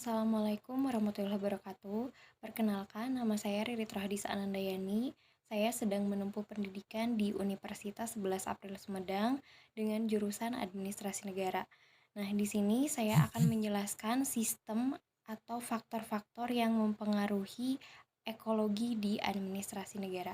Assalamualaikum warahmatullahi wabarakatuh. Perkenalkan, nama saya Riri Rohadis Anandayani. Saya sedang menempuh pendidikan di Universitas 11 April Sumedang dengan jurusan Administrasi Negara. Nah, di sini saya akan menjelaskan sistem atau faktor-faktor yang mempengaruhi ekologi di administrasi negara.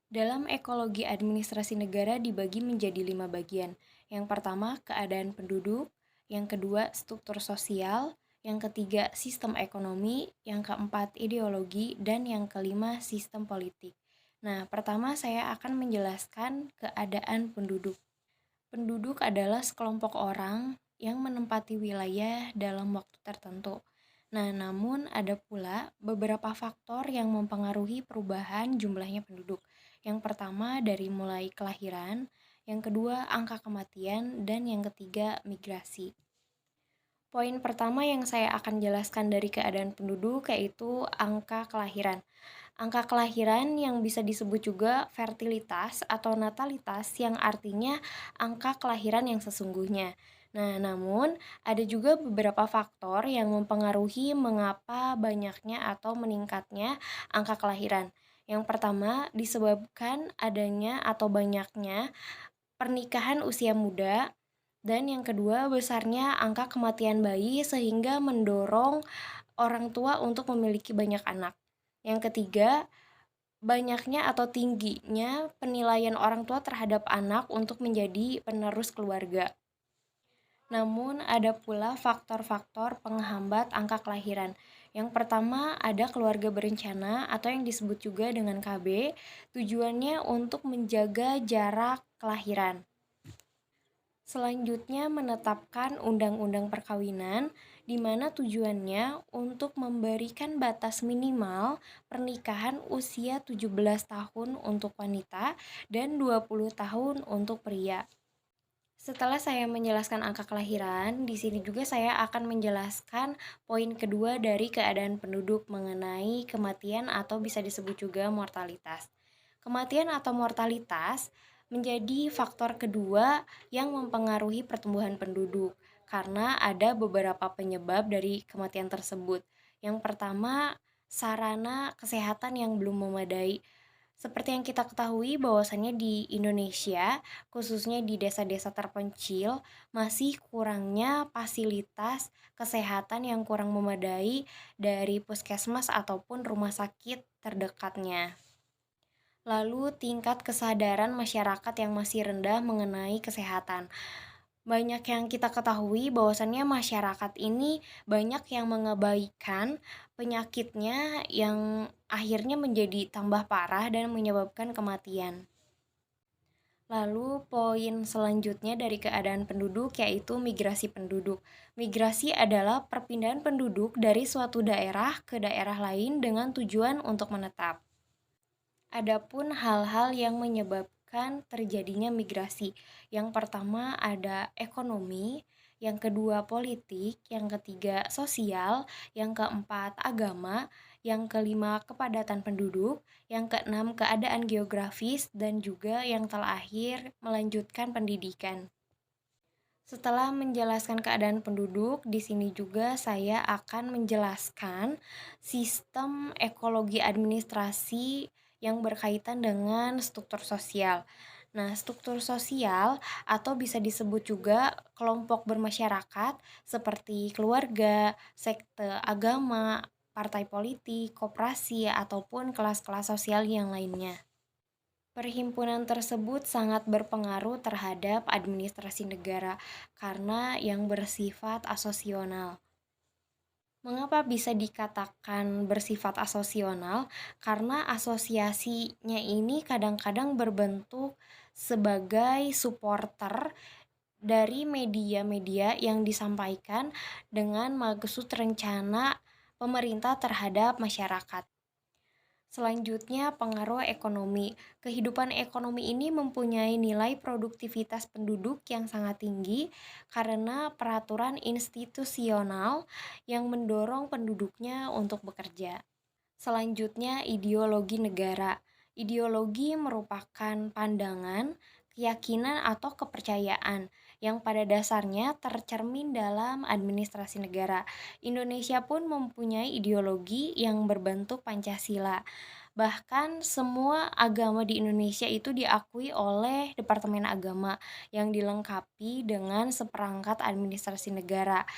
Dalam ekologi administrasi negara dibagi menjadi 5 bagian. Yang pertama, keadaan penduduk. Yang kedua, struktur sosial. Yang ketiga, sistem ekonomi. Yang keempat, ideologi. Dan yang kelima, sistem politik. Nah, pertama saya akan menjelaskan keadaan penduduk. Penduduk adalah sekelompok orang yang menempati wilayah dalam waktu tertentu. Nah, namun ada pula beberapa faktor yang mempengaruhi perubahan jumlahnya penduduk. Yang pertama dari mulai kelahiran, yang kedua angka kematian, dan yang ketiga migrasi. Poin pertama yang saya akan jelaskan dari keadaan penduduk yaitu angka kelahiran. Angka kelahiran yang bisa disebut juga fertilitas atau natalitas yang artinya angka kelahiran yang sesungguhnya. Nah, namun ada juga beberapa faktor yang mempengaruhi mengapa banyaknya atau meningkatnya angka kelahiran. Yang pertama disebabkan adanya atau banyaknya pernikahan usia muda, dan yang kedua besarnya angka kematian bayi sehingga mendorong orang tua untuk memiliki banyak anak. Yang ketiga, banyaknya atau tingginya penilaian orang tua terhadap anak untuk menjadi penerus keluarga. Namun ada pula faktor-faktor penghambat angka kelahiran. Yang pertama ada keluarga berencana atau yang disebut juga dengan KB, tujuannya untuk menjaga jarak kelahiran. Selanjutnya menetapkan undang-undang perkawinan di mana tujuannya untuk memberikan batas minimal pernikahan usia 17 tahun untuk wanita dan 20 tahun untuk pria. Setelah saya menjelaskan angka kelahiran, di sini juga saya akan menjelaskan poin kedua dari keadaan penduduk mengenai kematian atau bisa disebut juga mortalitas. Kematian atau mortalitas menjadi faktor kedua yang mempengaruhi pertumbuhan penduduk karena ada beberapa penyebab dari kematian tersebut. Yang pertama, sarana kesehatan yang belum memadai. Seperti yang kita ketahui bahwasannya di Indonesia, khususnya di desa-desa terpencil, masih kurangnya fasilitas kesehatan yang kurang memadai dari puskesmas ataupun rumah sakit terdekatnya. Lalu tingkat kesadaran masyarakat yang masih rendah mengenai kesehatan. Banyak yang kita ketahui bahwasannya masyarakat ini banyak yang mengabaikan penyakitnya yang akhirnya menjadi tambah parah dan menyebabkan kematian. Lalu poin selanjutnya dari keadaan penduduk yaitu migrasi penduduk. Migrasi adalah perpindahan penduduk dari suatu daerah ke daerah lain dengan tujuan untuk menetap. Adapun hal-hal yang menyebabkan terjadinya migrasi. Yang pertama ada ekonomi, yang kedua politik, yang ketiga sosial, yang keempat agama, yang kelima kepadatan penduduk, yang keenam keadaan geografis, dan juga yang terakhir melanjutkan pendidikan. Setelah menjelaskan keadaan penduduk, di sini juga saya akan menjelaskan sistem ekologi administrasi yang berkaitan dengan struktur sosial. Nah, struktur sosial atau bisa disebut juga kelompok bermasyarakat seperti keluarga, sekte agama, partai politik, koperasi, ataupun kelas-kelas sosial yang lainnya. Perhimpunan tersebut sangat berpengaruh terhadap administrasi negara karena yang bersifat asosional. Mengapa bisa dikatakan bersifat asosional? Karena asosiasinya ini kadang-kadang berbentuk sebagai supporter dari media-media yang disampaikan dengan maksud rencana pemerintah terhadap masyarakat. Selanjutnya, pengaruh ekonomi. Kehidupan ekonomi ini mempunyai nilai produktivitas penduduk yang sangat tinggi karena peraturan institusional yang mendorong penduduknya untuk bekerja. Selanjutnya, ideologi negara. Ideologi merupakan pandangan, keyakinan, atau kepercayaan yang pada dasarnya tercermin dalam administrasi negara. Indonesia pun mempunyai ideologi yang berbentuk Pancasila. Bahkan semua agama di Indonesia itu diakui oleh Departemen Agama yang dilengkapi dengan seperangkat administrasi negara.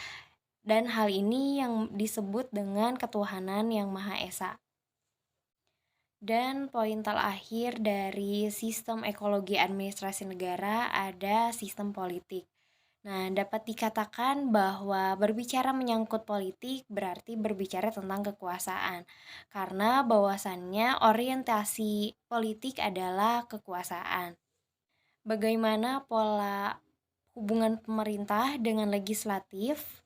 Dan hal ini yang disebut dengan ketuhanan yang Maha Esa. Dan poin terakhir dari sistem ekologi administrasi negara ada sistem politik. Nah, dapat dikatakan bahwa berbicara menyangkut politik berarti berbicara tentang kekuasaan. Karena bahwasannya orientasi politik adalah kekuasaan. Bagaimana pola hubungan pemerintah dengan legislatif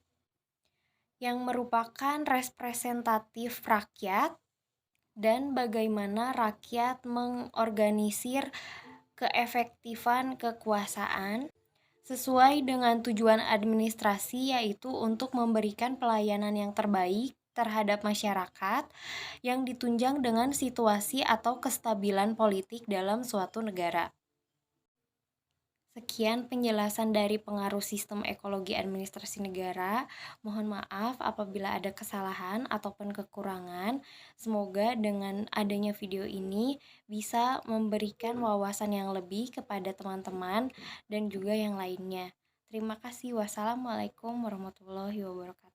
yang merupakan representatif rakyat dan bagaimana rakyat mengorganisir keefektifan kekuasaan sesuai dengan tujuan administrasi, yaitu untuk memberikan pelayanan yang terbaik terhadap masyarakat yang ditunjang dengan situasi atau kestabilan politik dalam suatu negara. Sekian penjelasan dari pengaruh sistem ekologi administrasi negara. Mohon maaf apabila ada kesalahan ataupun kekurangan. Semoga dengan adanya video ini bisa memberikan wawasan yang lebih kepada teman-teman dan juga yang lainnya. Terima kasih. Wassalamualaikum warahmatullahi wabarakatuh.